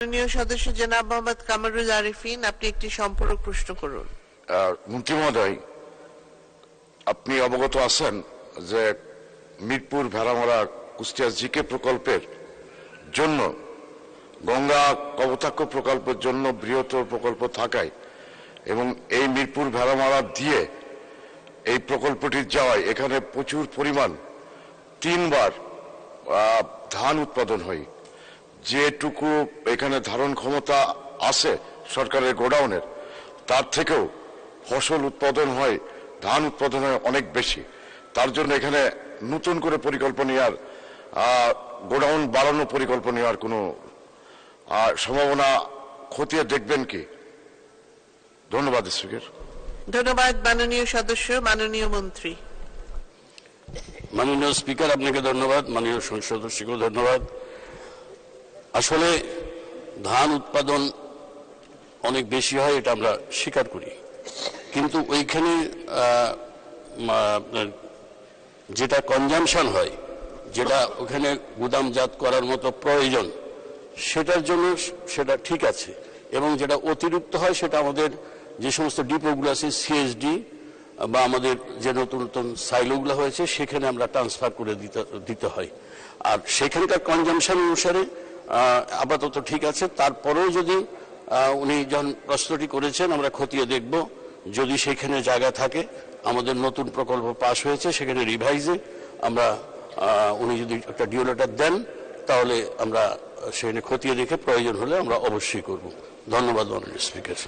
মাননীয় সদস্য জনাব মোহাম্মদ কামরুল আরিফিন, আপনি একটি সম্পূরক প্রশ্ন করুন। মন্ত্রী মহোদয়, আপনি অবগত আছেন যে মিরপুর ভেড়ামারা কুষ্টিয়া জিকে প্রকল্পের জন্য গঙ্গা কপোতাক্ষ প্রকল্পের জন্য বৃহত্তর প্রকল্প থাকায় এবং এই মিরপুর ভেড়ামারা দিয়ে এই প্রকল্পটি যাওয়ায় এখানে প্রচুর পরিমাণ 3 বার ধান উৎপাদন হয়। যেটুকু এখানে ধারণ ক্ষমতা আছে সরকারের গোডাউনের, তার থেকেও ফসল উৎপাদন হয়, ধান উৎপাদন হয় অনেক বেশি। তার জন্য এখানে নতুন করে পরিকল্পনা নেওয়ার, গোডাউন বাড়ানোর পরিকল্পনা নেওয়ার কোনো সম্ভাবনা খতিয়ে দেখবেন কি? ধন্যবাদ স্পিকার। ধন্যবাদ মাননীয় সদস্য। মাননীয় মন্ত্রী। মাননীয় স্পিকার, আপনাকে ধন্যবাদ। মাননীয় সংসদ সদস্যকেও ধন্যবাদ। আসলে ধান উৎপাদন অনেক বেশি হয়, এটা আমরা স্বীকার করি, কিন্তু ওইখানে যেটা কনজামশন হয়, যেটা ওখানে গুদামজাত করার মতো প্রয়োজন, সেটার জন্য সেটা ঠিক আছে, এবং যেটা অতিরিক্ত হয় সেটা আমাদের যে সমস্ত ডিপোগুলো আছে, সিএসডি বা আমাদের যে নতুন নতুন সাইলোগুলো হয়েছে, সেখানে আমরা ট্রান্সফার করে দিতে হয়। আর সেখানকার কনজামশন অনুসারে আপাতত ঠিক আছে। তারপরেও যদি উনি যখন প্রশ্নটি করেছেন, আমরা খতিয়ে দেখব, যদি সেখানে জায়গা থাকে, আমাদের নতুন প্রকল্প পাস হয়েছে, সেখানে রিভাইজে আমরা উনি যদি একটা ডিও লেটার দেন, তাহলে আমরা সেখানে খতিয়ে দেখে প্রয়োজন হলে আমরা অবশ্যই করব। ধন্যবাদ মাননীয় স্পিকার।